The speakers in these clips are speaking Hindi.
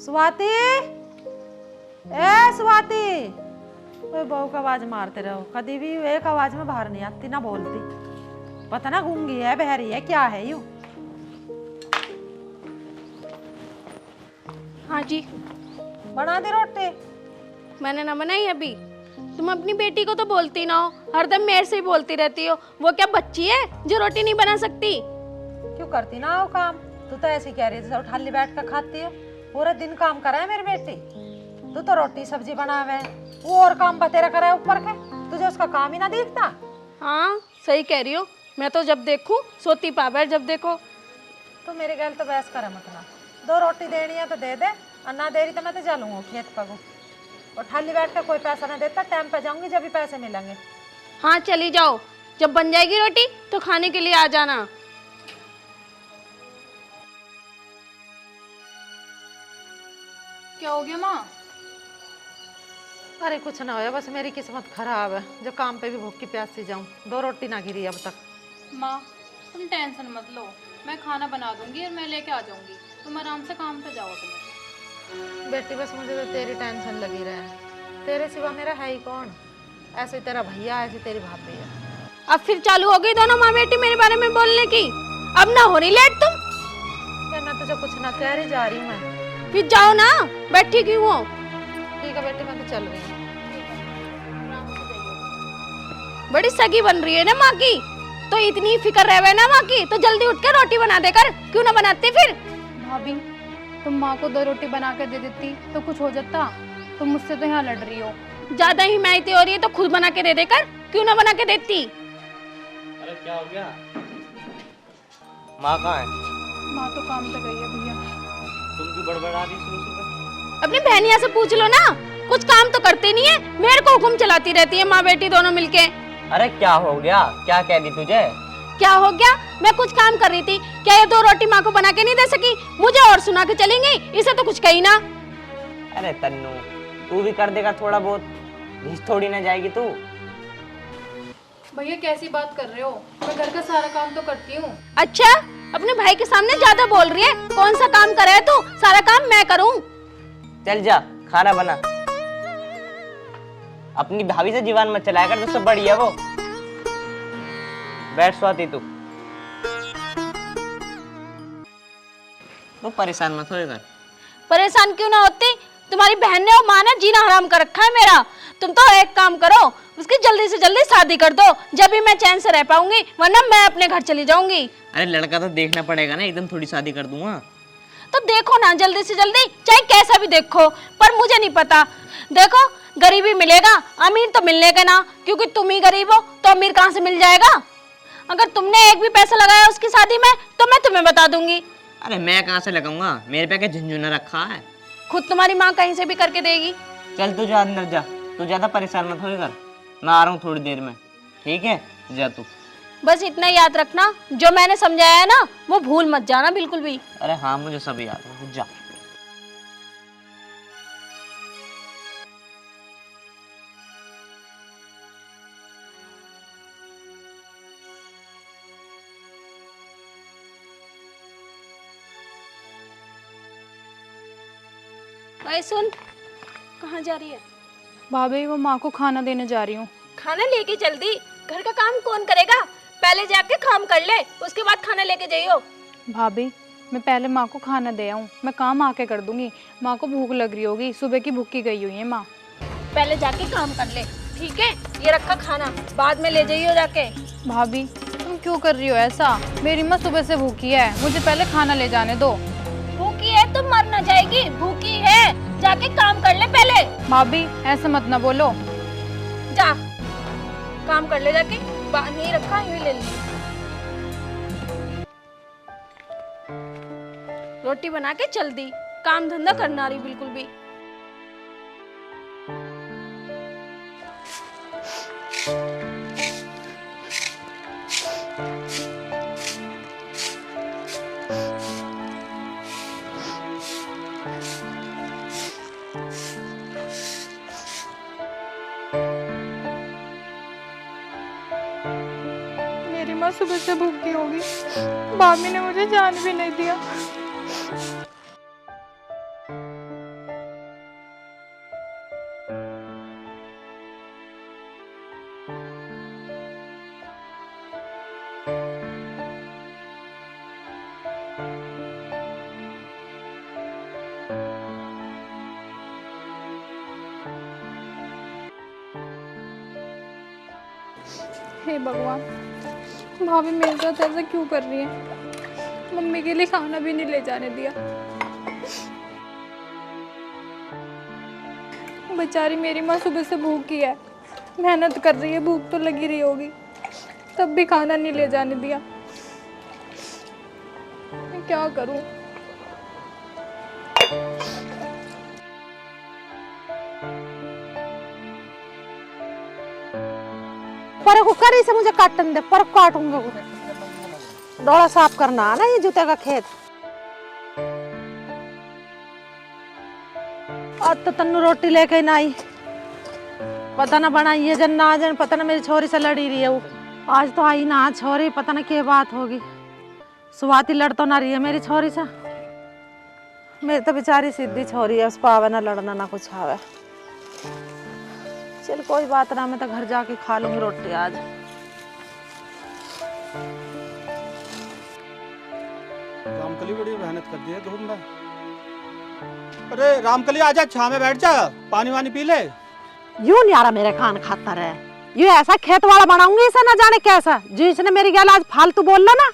स्वाति, ए स्वाति, कोई बहू का आवाज मारते रहो, कभी भी एक आवाज में बाहर नहीं आती ना बोलती। पता ना गूंगी है, बहरी है, क्या है यू। हाँ जी। बना दे रोटी। मैंने ना बनाई अभी। तुम अपनी बेटी को तो बोलती ना हो, हरदम मेरे से ही बोलती रहती हो। वो क्या बच्ची है जो रोटी नहीं बना सकती? क्यों करती ना हो काम? तू तो ऐसे कह रही थी खाली बैठ कर खाती हो। पूरा दिन काम करा है मेरी बेटी। तू तो रोटी सब्जी बनावे, वो और काम बतेरा करा है ऊपर के। तुझे उसका काम ही ना दिखता? हाँ सही कह रही हो। मैं तो जब देखूं सोती पावर, जब देखो। तो मेरे गैल तो बहस करे मत ना। 2 रोटी देनी है तो दे दे, और ना दे रही तो मैं तो जालूंगा खेत पगू। और खाली बैठ कर कोई पैसा ना देता, टाइम पे जाऊंगी जब भी पैसे मिलेंगे। हाँ चली जाओ, जब बन जाएगी रोटी तो खाने के लिए आ जाना। क्या हो गया माँ? अरे कुछ ना हो, बस मेरी किस्मत खराब है जो काम पे भी भूखी प्यासी जाऊं। 2 रोटी ना गिरी अब तक। माँ तुम टेंशन मत लो, मैं खाना बना दूंगी और मैं लेके आ जाऊंगी। तुम आराम से काम पे जाओ अपने। बेटी बस मुझे तो तेरी टेंशन लगी रहे। तेरे सिवा मेरा है ही कौन? ऐसे तेरा भैया, ऐसे तेरी भाभी है। अब फिर चालू हो गई दोनों माँ बेटी मेरे बारे में बोलने की। अब ना हो रही लेट तुम। मैं तुझे कुछ ना कह रही, जा रही हूँ मैं। फिर जाओ ना, बैठी क्यों हो? ठीक है बेटी, मैं तो चल रही हूँ। बड़ी सगी बन रही है ना माँ की, तो इतनी फिक्र रहे ना माँ की, तो जल्दी उठ के रोटी बना देकर क्यों ना बनाती फिर? भाभी तुम माँ को 2 रोटी बना के दे देती तो कुछ हो जाता। तुम मुझसे तो यहाँ लड़ रही हो। ज्यादा हिमायती हो रही है तो खुद बना के दे देकर क्यों ना बना के देती? अरे क्या हो गया? माँ कहाँ है? माँ तो काम पे गई है भैया। तुम क्यों बड़बड़ा रही सुबह? अपनी बहनिया से पूछ लो ना, कुछ काम तो करती नहीं है, मेरे को हुक्म चलाती रहती है माँ बेटी दोनों मिलके। अरे क्या हो गया? क्या कह दी तुझे? क्या हो गया? मैं कुछ काम कर रही थी, क्या ये 2 रोटी माँ को बना के नहीं दे सकी? मुझे और सुना के चलेंगी, इसे तो कुछ कही ना। अरे तन्नू, तू भी कर देगा थोड़ा बहुत, घिस थोड़ी ना जाएगी तू। भैया कैसी बात कर रहे हो? मैं घर का सारा काम तो करती हूँ। अच्छा, अपने भाई के सामने ज्यादा बोल रही है। कौन सा काम करे है तू? सारा काम मैं करूँ। चल जा, खाना बना। अपनी भाभी से जीवान मत चलाया कर, तुझसे बड़ी है वो। बैठ स्वाति तू परेशान मत होएगा। परेशान क्यों ना होती? तुम्हारी बहन ने और माँ ने जीना हराम कर रखा है मेरा। तुम तो एक काम करो, उसकी जल्दी से जल्दी शादी कर दो, जब भी मैं चैन से रह पाऊंगी, वरना मैं अपने घर चली जाऊंगी। अरे लड़का तो देखना पड़ेगा ना, एकदम थोड़ी शादी कर दूंगा। तो देखो ना जल्दी से जल्दी, चाहे कैसा भी देखो, पर मुझे नहीं पता। देखो गरीबी मिलेगा, अमीर तो मिलने का ना, क्योंकि तुम ही गरीब हो तो अमीर कहाँ से मिल जाएगा? अगर तुमने एक भी पैसा लगाया उसकी शादी में तो मैं तुम्हें बता दूंगी। अरे मैं कहाँ से लगाऊंगा? मेरे पे क्या झुंझुना रखा है? खुद तुम्हारी माँ कहीं से भी करके देगी। चल तू जा अंदर जा, तू ज्यादा परेशान मत होएगा। मैं आ रहा हूँ थोड़ी देर में, ठीक है? जा तू। बस इतना याद रखना, जो मैंने समझाया है ना वो भूल मत जाना बिल्कुल भी। अरे हाँ मुझे सब याद है, जा। भाई सुन, कहाँ जा रही है? भाभी वो माँ को खाना देने जा रही हूँ। खाना लेके जल्दी, घर का काम कौन करेगा? पहले जाके काम कर ले, उसके बाद खाना लेके जाइयो। भाभी मैं पहले माँ को खाना दे आऊँ, मैं काम आके कर दूंगी। माँ को भूख लग रही होगी, सुबह की भूखी गई हुई है माँ। पहले जाके काम कर ले, ठीक है? ये रखा खाना, बाद में ले जाइयो जाके। भाभी तुम क्यों कर रही हो ऐसा? मेरी माँ सुबह से भूखी है, मुझे पहले खाना ले जाने दो। भूखी है तो मर ना जाएगी, भूखी है, जाके काम कर ले पहले। भाभी ऐसे मत ना बोलो। जा काम कर ले जाके, नहीं रखा ही ले ली। रोटी बना के चल दी, काम धंधा करना रही बिल्कुल भी। मेरी माँ सुबह से भूखी होगी, भाभी ने मुझे जाने भी नहीं दिया। हे भगवान, भाभी मेरे साथ ऐसा क्यों कर रही है? मम्मी के लिए खाना भी नहीं ले जाने दिया। बेचारी मेरी माँ सुबह से भूखी है, मेहनत कर रही है, भूख तो लगी रही होगी, तब भी खाना नहीं ले जाने दिया। मैं क्या करूं? पर को करी से मुझे काटन दे, पर काटूंगा वो। डोला साफ करना है ना ये जूते का खेत। आज तो तन्नू रोटी लेके ना आई, पता ना बनाई है जन ना जन, पता ना मेरी छोरी से लड़ी रही है वो। आज तो आई ना छोरी, पता ना क्या बात होगी। सुहाती लड़ तो ना रही है मेरी छोरी से। मेरी तो बेचारी सीधी छोरी है, उस पावे ना लड़ना ना कुछ आवे। चल कोई बात ना, मैं तो घर जाके खा लूंगी रोटी आज। रामकली बड़ी मेहनत कर दी है धूप में। अरे रामकली आजा, छाव में बैठ जा, पानी वानी पी ले। यूं नहीं आ रहा मेरे कान खाता रहे, यूं ऐसा खेत वाला बनाऊंगी इसे ना जाने कैसा। जो इसने मेरी गैल आज फालतू बोल ना,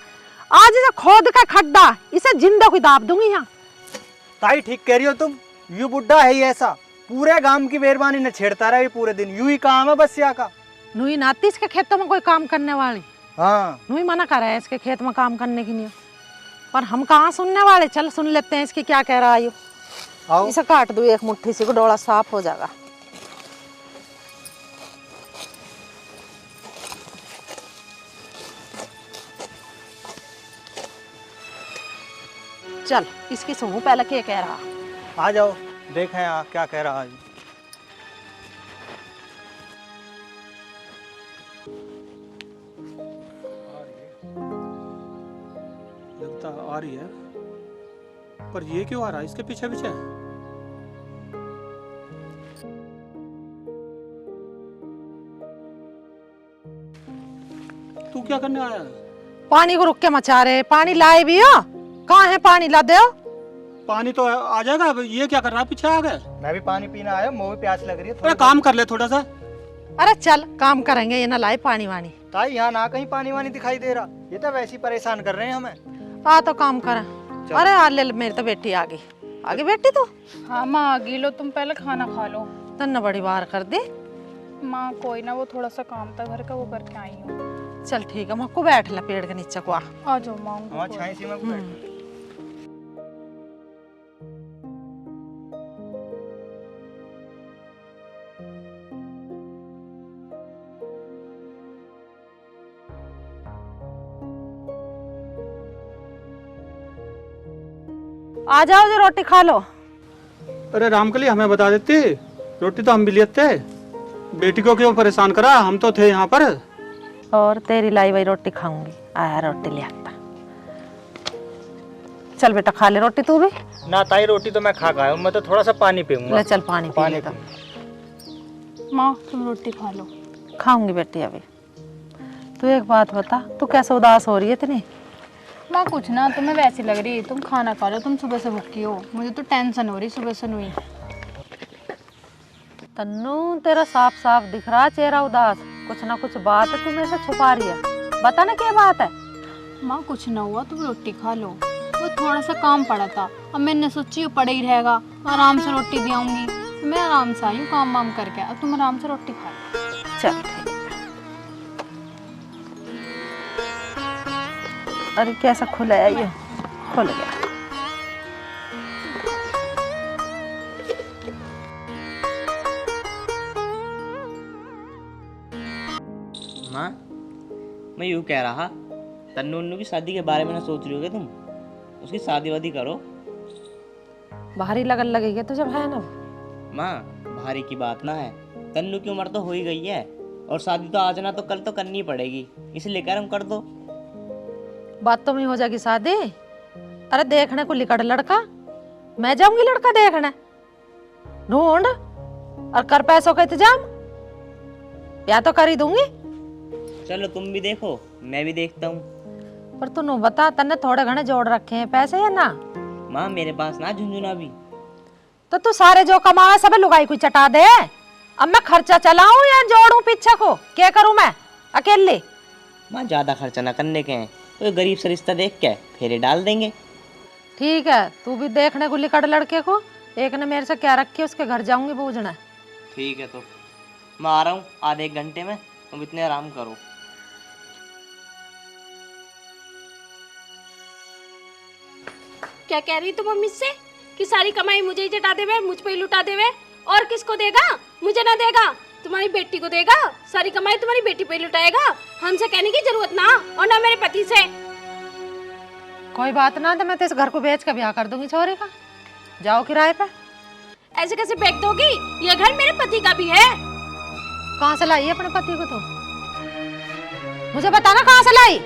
आज इसे खोद का खड्डा, इसे जिंदा को दाब दूंगी यहाँ। ताई ठीक कह रही हो तुम, यू बुड्ढा है ही ऐसा, पूरे गांव की मेहरबानी ने छेड़ता रहा पूरे दिन, यूं ही काम है बस यहाँ का। नुई नाती इसके खेतों में कोई काम करने वाली। हाँ नुई मना कर रहा है इसके खेत में काम करने की नहीं, पर हम कहाँ सुनने वाले। चल सुन लेते हैं इसकी क्या कह रहा है। आओ इसे काट दो एक मुट्ठी से, को डोला साफ हो जाएगा। चल इसकी सुनू पहले क्या कह रहा। आ जाओ, देखें यहाँ क्या कह रहा है। लगता आ रही है, पर ये क्यों आ रहा है इसके पीछे पीछे? तू क्या करने आया है? पानी को रुक के मचा रहे, पानी लाए भी हो? कहाँ है पानी, ला दो। पानी तो आ जाएगा, अब ये क्या कर रहा है पीछे आ गए? मैं भी पानी पीना आया, मुँह में प्यास लग रही है। अरे काम कर ले थोड़ा सा। अरे चल काम करेंगे, ये ना लाए पानी वानी। ताई यहाँ ना कहीं पानी वानी दिखाई दे रहा, ये तो वैसे ही परेशान कर रहे हैं हमें। आ तो काम कर। अरे आ ले, मेरी तो बेटी आ गई। आगे बेटी तू हाँ माँ आ गई, लो तुम पहले खाना खा लो। तन्ना बड़ी बार कर दी। माँ कोई ना, वो थोड़ा सा काम था घर का, वो करके आई हूँ। चल ठीक है, मक्को बैठ ले पेड़ के नीचे को। आ जाओ माँ। हाँ छाई सी में बैठ। आ जाओ जो रोटी खा लो। अरे रामकली हमें बता देती, रोटी तो हम भी लेते। बेटी को क्यों परेशान करा, हम तो थे यहाँ पर। और तेरी लाई वही रोटी खाऊंगी। आया रोटी ले आता। चल बेटा खा ले रोटी तू भी। ना ताई रोटी तो मैं खा गया हूँ, मैं तो थोड़ा सा पानी पीऊंगा। ले चल पानी पी ले। माँ तुम रोटी खा लो। खाऊंगी बेटी अभी। तू एक बात बता, तू कैसे उदास हो रही है इतनी? माँ कुछ ना, तुम्हें वैसी लग रही है, तुम खाना खा लो, तुम सुबह से भूखी हो, मुझे तो टेंशन हो रही सुबह से। हुई तन्नू तेरा साफ साफ दिख रहा चेहरा उदास, कुछ ना कुछ बात है तू मेरे से छुपा रही है, बता ना क्या बात है। माँ कुछ ना हुआ, तुम रोटी खा लो। वो थोड़ा सा काम पड़ा था, अब मैंने सोची वो पड़ा ही रहेगा, आराम से रोटी भी आऊंगी। मैं आराम से आई हूँ काम वाम करके, अब तुम आराम से रोटी खा लो। चल ठीक है। अरे कैसा खुला है ये, खुल गया। माँ मैं यूँ कह रहा, तन्नू उन्नू की शादी के बारे में ना सोच रही हो क्या तुम? उसकी शादी वादी करो। भारी लगन लगेगी तुझे भाई ना। माँ भारी की बात ना है, तन्नू की उम्र तो हो ही गई है, और शादी तो आज ना तो कल तो करनी पड़ेगी, इसलिए कह रहा हूँ कर दो। बात तो नहीं हो जाएगी शादी। अरे देखने को लिकड़ लड़का, मैं जाऊंगी लड़का देखने, ढूंढ और कर पैसों का इंतजाम, या तो कर ही दूंगी। चलो तुम भी देखो मैं भी देखता हूँ। पर तू नो बता, तन्ने थोड़े घने जोड़ रखे हैं पैसे या ना? माँ मेरे पास ना झुंझुना भी। तो तू सारे जो कमावे सब लुगाई कोई चटा दे। अब मैं खर्चा चलाऊं या जोड़ूं पीछे को, क्या करूं मैं? अकेले? माँ ज़्यादा खर्चा ना करने के हैं, तो गरीब सा रिश्ता देख के फेरे डाल देंगे। ठीक है, तू भी देखने को लिकड़ लड़के को। एक ने मेरे से क्या रखी है, उसके घर जाऊंगी पूछना। ठीक है, तो मैं आ रहा हूँ आधे एक घंटे में, तुम इतने आराम करो। क्या कह रही तुम मम्मी से कि सारी कमाई मुझे ही चटा देवे, मुझ पे ही लुटा देवे? और किसको देगा? मुझे ना देगा, तुम्हारी बेटी को देगा। सारी कमाई तुम्हारी बेटी पे ही लुटाएगा। हमसे कहने की जरूरत ना, और ना मेरे पति से। कोई बात ना, तो मैं तो इस घर को बेच के ब्याह कर दूंगी छोरे का। जाओ किराए पे। ऐसे कैसे फेंक दोगी? ये घर मेरे पति का भी है। कहाँ से लाई अपने पति को? तो मुझे बताना कहाँ से लाई।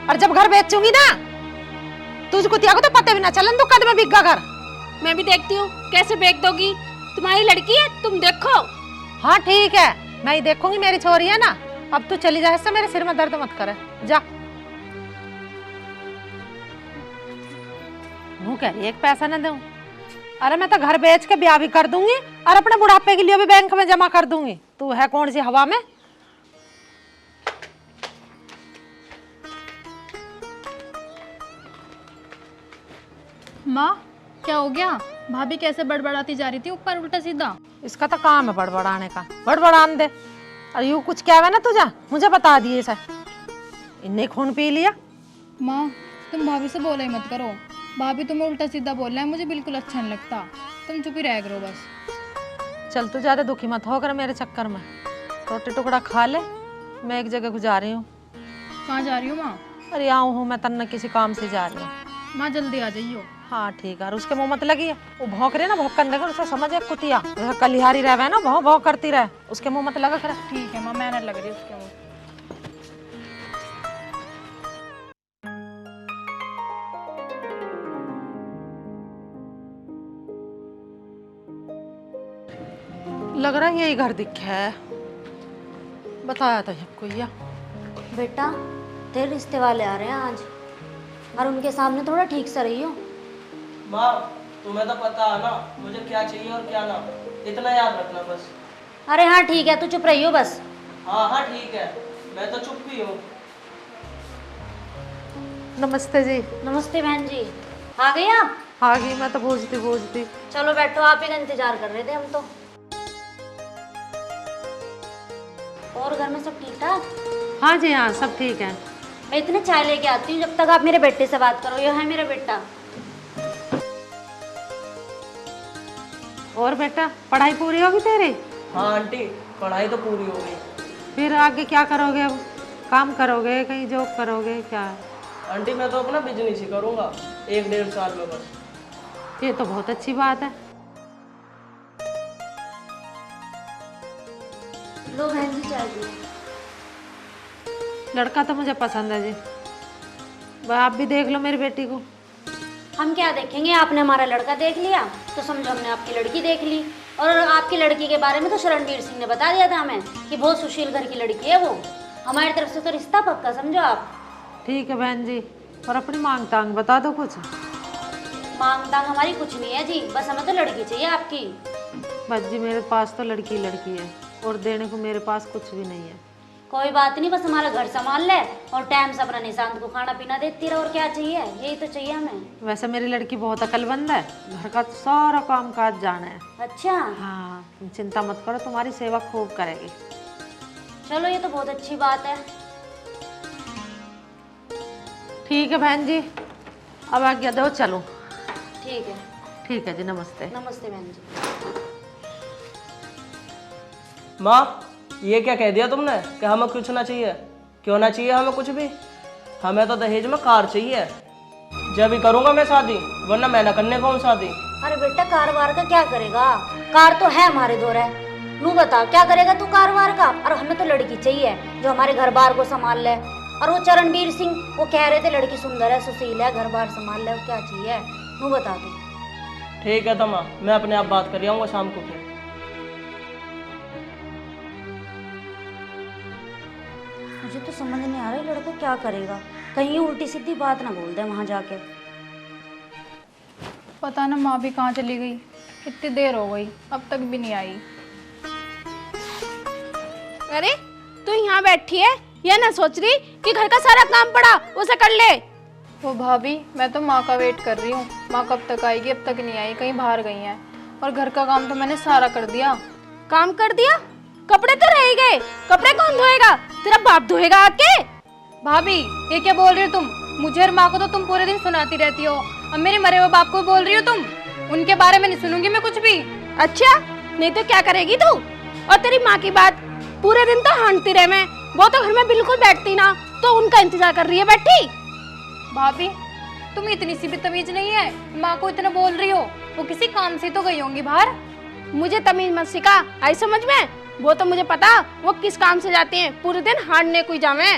और जब घर बेचूंगी ना, तुझको तिया को तो पता भी ना चलन तू कद में बिका घर। मैं भी देखती हूँ कैसे फेंक दोगी। तुम्हारी लड़की है, तुम देखो। हाँ ठीक है, मैं ही देखूंगी, मेरी छोरी है ना। अब तू चली जा, इससे मेरे सिर में दर्द मत करे, जा। मुँह कह रही है एक पैसा न दूं। अरे मैं तो घर बेच के ब्याह भी कर दूंगी और अपने बुढ़ापे के लिए भी बैंक में जमा कर दूंगी। तू है कौन सी हवा में? माँ क्या हो गया? भाभी कैसे बड़बड़ाती जा रही थी ऊपर उल्टा सीधा? इसका तो काम है बड़बड़ाने का, बड़बड़ान दे। और यूं कुछ क्या है ना तुझा, मुझे बता दिए सर। इन्ने खून पी लिया। माँ तुम भाभी से बोला ही मत करो। भाभी तुम्हें उल्टा सीधा बोल रहा है, मुझे बिल्कुल अच्छा नहीं लगता। तुम चुप ही रह करो बस। चल तू ज्यादा दुखी मत होकर मेरे चक्कर में। रोटी टुकड़ा खा ले, मैं एक जगह गुजार रही हूँ। कहाँ जा रही हो माँ? अरे आऊँ हूँ मैं, तन्ना किसी काम से जा रही हूँ। माँ जल्दी आ जाइयो। हाँ ठीक है। और उसके मुँह मत लगी है, वो भौंक रहे ना, भौंक करने का उसे समझ एक कुतिया जैसे कलिहारी रहे ना, भौं भौं करती रहे। उसके मुँह मत लगा कर। ठीक है माँ, मैं ना लग रही उसके मुँह। लग रहा है यही घर दिखा है, बताया था सबको। या बेटा तेरे रिश्ते वाले आ रहे हैं आज, और उनके सामने थोड़ा ठीक से रहियो। माँ तुम्हें तो पता है ना मुझे क्या चाहिए और क्या ना, इतना याद रखना बस। अरे हाँ ठीक है, तू चुप रहियो बस। हाँ हाँ ठीक है, मैं तो चुप ही हूँ। नमस्ते जी। नमस्ते बहन जी, आ गए आप? आ गई मैं तो पूछती। चलो बैठो, आप ही का इंतजार कर रहे थे हम तो। और घर में सब ठीक ठाक? हाँ जी हाँ, सब ठीक है। मैं इतने चाय लेके आती हूँ, जब तक आप मेरे बेटे से बात करो। यह है मेरा बेटा। और बेटा पढ़ाई पूरी होगी तेरी? हाँ आंटी, पढ़ाई तो पूरी हो गई। फिर आगे क्या करोगे अब? काम करोगे, कहीं जॉब करोगे, क्या? आंटी मैं तो अपना बिजनेस ही करूँगा 1-1.5 साल में बस। ये तो बहुत अच्छी बात है। लो बहन जी चाय पियो। लड़का तो मुझे पसंद है जी, आप भी देख लो मेरी बेटी को। हम क्या देखेंगे, आपने हमारा लड़का देख लिया तो समझो हमने आपकी लड़की देख ली। और आपकी लड़की के बारे में तो शरणवीर सिंह ने बता दिया था हमें कि बहुत सुशील घर की लड़की है वो। हमारी तरफ से तो रिश्ता पक्का, समझो आप। ठीक है बहन जी, और अपनी मांग तांग बता दो कुछ। मांग तांग हमारी कुछ नहीं है जी, बस हमें तो लड़की चाहिए आपकी। बस जी मेरे पास तो लड़की है, और देने को मेरे पास कुछ भी नहीं है। कोई बात नहीं, बस हमारा घर संभाल ले और टाइम से अपना निशांत को खाना पीना देती रहो। और क्या चाहिए, यही तो चाहिए हमें। वैसे मेरी लड़की बहुत अकलमंद है, घर का सारा काम काज जाना है। अच्छा हाँ तुम चिंता मत करो, तुम्हारी सेवा खूब करेगी। चलो ये तो बहुत अच्छी बात है। ठीक है बहन जी, अब आज्ञा दो, चलो। ठीक है। ठीक है जी, नमस्ते। नमस्ते बहन जी। माँ ये क्या कह दिया तुमने कि हमें कुछ ना चाहिए? क्यों ना चाहिए हमें कुछ भी? हमें तो दहेज में कार चाहिए। जब ही करूँगा मैं शादी, वरना मैं ना करने पाऊँ शादी। अरे बेटा कार वार का क्या करेगा? कार तो है हमारे दो है। नू बता क्या करेगा तू कार वार का? और हमें तो लड़की चाहिए जो हमारे घर बार को संभाल ले। और वो चरणवीर सिंह वो कह रहे थे लड़की सुंदर है, सुशील है, घर बार संभाल ले। क्या चाहिए नू बता दो। ठीक है तो माँ, मैं अपने आप बात कर आऊँगा शाम को फिर। मुझे तो समझ नहीं आ रहा है लड़का क्या करेगा, कहीं ये उल्टी सीधी बात ना बोल दे वहां जाके। पता ना माँ भी कहाँ चली गई, इतनी देर हो गई अब तक भी नहीं आई। अरे तू यहाँ बैठी है, ये ना सोच रही कि घर का सारा काम पड़ा उसे कर ले। वो भाभी, मैं तो माँ का वेट कर रही हूँ। माँ कब तक आएगी, अब तक नहीं आई, कहीं बाहर गई हैं। और घर का काम तो मैंने सारा कर दिया। काम कर दिया? कपड़े तो रह गए, कपड़े कौन धोएगा? तेरा बाप धोएगा आके। भाभी ये क्या बोल रही हो तुम? मुझे और माँ को तो तुम पूरे दिन सुनाती रहती हो, अब मेरे मरे हुए बाप को बोल रही हो तुम? उनके बारे में नहीं सुनूंगी मैं कुछ भी। अच्छा, नहीं तो क्या करेगी तू? और तेरी माँ की बात, पूरे दिन तो हांटती रहे मैं, वो तो घर में बिल्कुल बैठती ना, तो उनका इंतजार कर रही है बैठी। भाभी तुम इतनी सी भी तमीज नहीं है, माँ को इतना बोल रही हो? वो किसी काम से तो गई होंगी बाहर। मुझे तमीज मत सिखा, आई समझ में? वो तो मुझे पता वो किस काम से जाती हैं, पूरे दिन हांडने कोई जावे।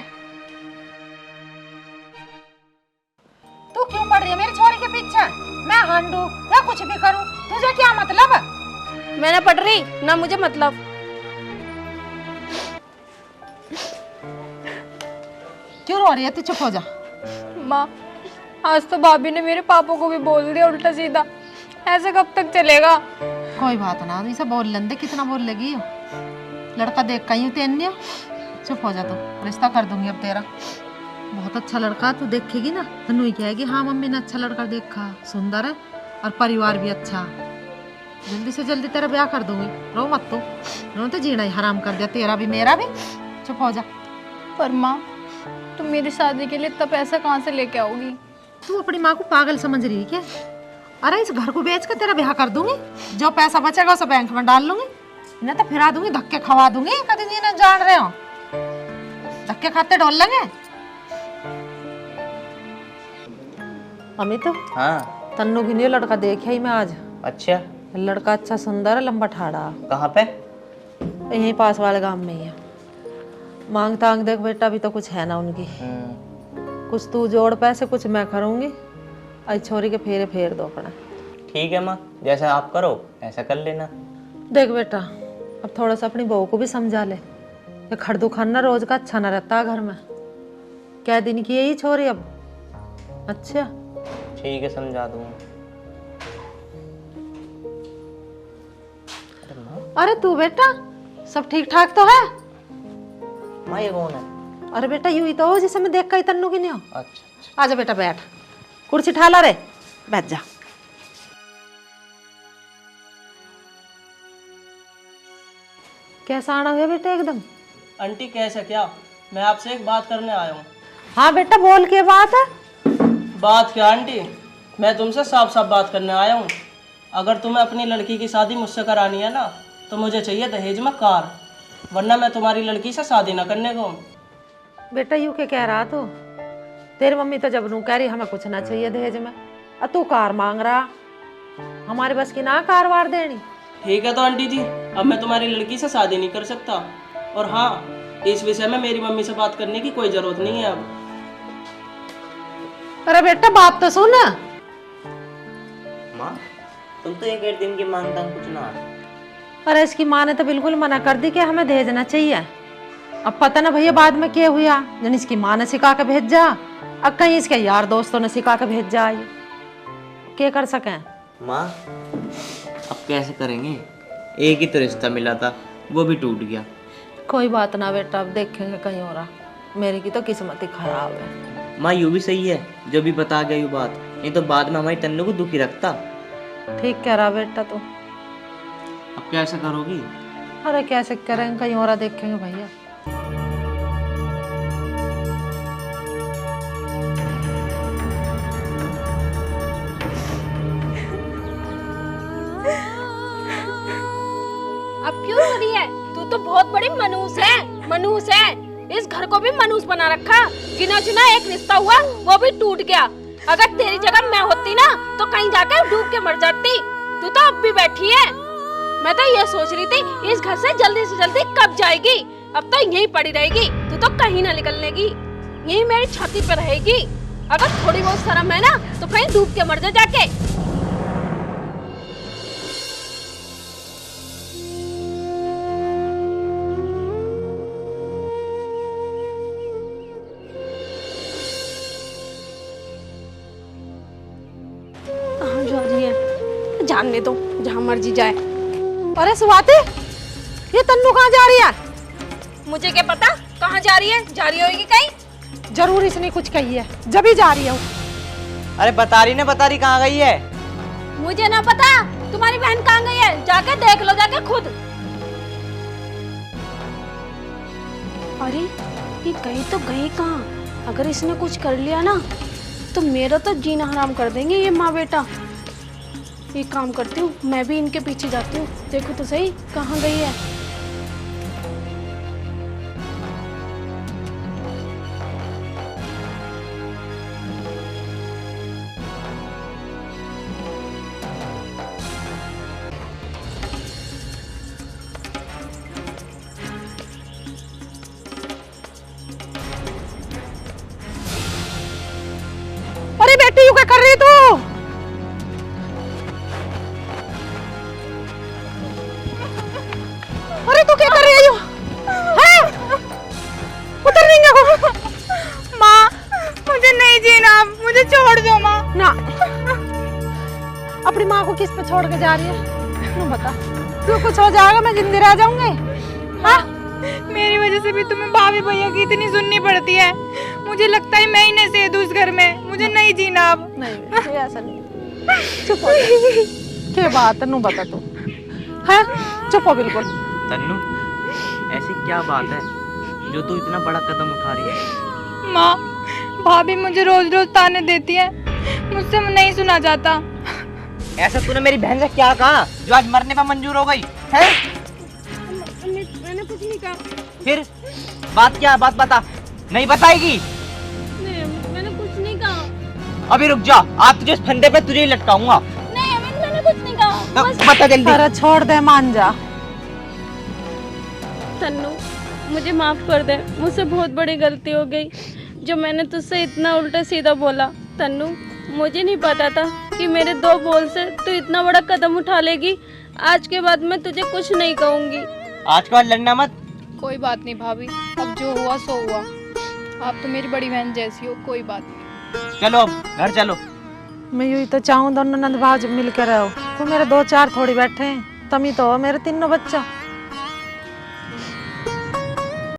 तू क्यों पड़ रही है मेरी छोरी के पीछे? मैं हांडू या कुछ भी करूं, तुझे क्या मतलब? मैं ना पढ़ रही ना मुझे मतलब। क्यों रो रही है? तू चुप हो जा। माँ, आज तो भाभी ने मेरे पापा को भी बोल दिया उल्टा सीधा। ऐसे कब तक चलेगा? कोई बात ना, इसे बोल लेंदे, कितना बोल लेगी? लड़का देख कहीं तेन्य। चुप हो जा, तू रिश्ता कर दूंगी अब तेरा। बहुत अच्छा लड़का, तू देखेगी ना तो नहीं कहेगी हाँ मम्मी ने अच्छा लड़का देखा, सुंदर है और परिवार भी अच्छा। जल्दी से जल्दी तेरा ब्याह कर दूंगी, रो मत तू। रो तो जीना ही हराम कर दिया, तेरा भी मेरा भी। चुप हो जा। पर माँ, तुम मेरी शादी के लिए इतना पैसा कहाँ से लेके आओगी? तू अपनी माँ को पागल समझ रही है क्या? अरे इस घर को बेच कर तेरा ब्याह कर दूंगी, जो पैसा बचेगा उसे बैंक में डाल लूंगी, इन्हें तो फिरा दूंगी, धक्के खवा दूंगी। कभी नहीं ना जान रहे हो, धक्के खाते डोल लेंगे। अमित, हाँ। तन्नू की नहीं लड़का देखा ही मैं आज। अच्छा, लड़का अच्छा सुंदर है, लंबा ठाड़ा, कहाँ पे? यहीं पास वाले गांव में ही है। मांग तांग देख बेटा, अभी तो कुछ है ना उनकी। कुछ तू जोड़ पैसे, कुछ मैं करूंगी। आज छोरी के फेरे फेर दो अपना। ठीक है माँ, जैसा आप करो ऐसा कर लेना। देख बेटा, अब थोड़ा सा अपनी बहू को भी समझा ले, ये खड़दू खाना रोज का अच्छा ना रहता घर में। क्या दिन की यही छोरी अब? अच्छा ठीक है, समझा दूंगा। अरे तू बेटा, सब ठीक ठाक तो है? माँ ये कौन है? अरे बेटा यूं ही तो हो जिसे मैं देख कर तन्नू की नहीं हो। अच्छा, आजा बेटा, बैठ, कुर्सी ठाला रे, बैठ जा। कैसा आना हुआ बेटा एकदम? आंटी कैसे क्या? मैं आपसे एक बात करने आया हूँ। हाँ बेटा, बोल के बात है। बात क्या आंटी, मैं तुमसे साफ साफ बात करने आया हूँ। अगर तुम्हें अपनी लड़की की शादी मुझसे करानी है ना, तो मुझे चाहिए दहेज में कार, वरना मैं तुम्हारी लड़की से शादी ना करने को। बेटा यूं के कह रहा तू? तेरी मम्मी तो जब नू कह रही हमें कुछ ना चाहिए दहेज में, और तू कार मांग रहा। हमारे बस की ना कार वार देनी। ठीक है तो आंटी जी, अब मैं तुम्हारी लड़की से शादी नहीं कर सकता, और हाँ, इस विषय में मेरी मम्मी से बात करने की कोई जरूरत नहीं है अब। अरे बेटा बात तो सुन। माँ तुम तो एक दिन की मांगता कुछ ना। अरे इसकी माँ ने तो बिल्कुल मना कर दी कि हमें दहेज ना चाहिए। अब पता ना भैया बाद में क्या हुआ, जन इसकी माँ ने सिखा के भेज जा, अब कहीं इसके यार दोस्तों ने सिखा के भेज जा। क्या कर सके माँ? अब कैसे करेंगे? एक ही तो रिश्ता मिला था, वो भी टूट गया। कोई बात ना बेटा, अब देखेंगे कहीं और। मेरी की तो किस्मत ही खराब है। माँ यूँ भी सही है जो भी बता गया, यू बात नहीं तो बाद में हमारी तन्नू को दुखी रखता। ठीक कह रहा बेटा तू। अब कैसे करोगी? अरे कैसे करेंगे, कहीं और देखेंगे भैया। अब क्यों हो रही है? तू तो बहुत बड़ी मनूस है, मनूस है। इस घर को भी मनूस बना रखा। गिना चुना एक रिश्ता हुआ, वो भी टूट गया। अगर तेरी जगह मैं होती ना, तो कहीं जाकर डूब के मर जाती। तू तो अब भी बैठी है। मैं तो ये सोच रही थी इस घर से जल्दी कब जाएगी। अब तो यहीं पड़ी रहेगी, तू तो कहीं ना निकलनेगी, यहीं मेरी छाती पर रहेगी। अगर थोड़ी बहुत शर्म है ना, तो कहीं डूब के मर जा जाके। कहाँ जा रही है? जानने दो, जहाँ मर्जी जाए। अरे स्वाति, ये तन्नू कहाँ जा रही है? मुझे क्या पता कहाँ जा रही है, जा रही होगी कहीं। जरूर इसने कुछ कही है, जब ही जा रही है। अरे बता रही कहाँ गई है। मुझे ना पता तुम्हारी बहन कहाँ गई है, जाके देख लो जाके खुद। अरे ये गई तो गई कहाँ? अगर इसने कुछ कर लिया ना तो मेरा तो जीना हराम कर देंगे ये माँ बेटा। एक काम करती हूँ, मैं भी इनके पीछे जाती हूँ, देखो तो सही कहाँ गई है। अरे बेटी यू क्या कर रही तू? अरे तू क्या कर रही है? हैं? उतर नहीं गया? माँ मुझे नहीं जीना, मुझे छोड़ दो माँ। ना, अपनी माँ को किस पे छोड़ के जा रही है? तू बता, तू कुछ हो जाएगा मैं जिंदी रह जाऊंगी? हाँ? मेरी वजह से भी तुम्हें भाभी भैया की इतनी सुननी पड़ती है। मुझे लगता है मैं ही नहीं सेध उस घर में, मुझे नहीं जीना अब। नहीं ये ऐसा नहीं। चुप हो जा। क्या बात है, नू बता तू। हैं? चुप हो बिल्कुल। तन्नू, ऐसी क्या बात है जो तू इतना बड़ा कदम उठा रही है? माँ भाभी मुझे रोज रोज ताने देती है, मुझसे नहीं सुना जाता। ऐसा तूने मेरी बहन से क्या कहा जो आज मरने पर मंजूर हो गई है? मैंने कुछ नहीं कहा। फिर बात क्या, बात बता। नहीं बताएगी? नहीं मैंने कुछ नहीं कहा। अभी रुक जा, आज तुझे इस फंदे पे तुझे ही लटकाऊंगा। नहीं मैंने कुछ नहीं कहा। तो बता जल्दी। अरे छोड़ दे, मान जा। तन्नू मुझे माफ कर दे, मुझसे बहुत बड़ी गलती हो गई जो मैंने तुझसे इतना उल्टा सीधा बोला। तन्नू मुझे नहीं पता था कि मेरे 2 बोल से तू इतना बड़ा कदम उठा लेगी। आज के बाद मैं तुझे कुछ नहीं कहूँगी। आज के बाद लड़ना मत। कोई बात नहीं भाभी, अब जो हुआ सो हुआ। आप तो मेरी बड़ी बहन जैसी हो, कोई बात नहीं। चलो अब घर चलो। मैं यूं ही तो चाहूँ दोनों नंद भाव मिल कर रहो। तो मेरे 2-4 थोड़ी बैठे हैं, तमी तो हो मेरे तीनों बच्चा।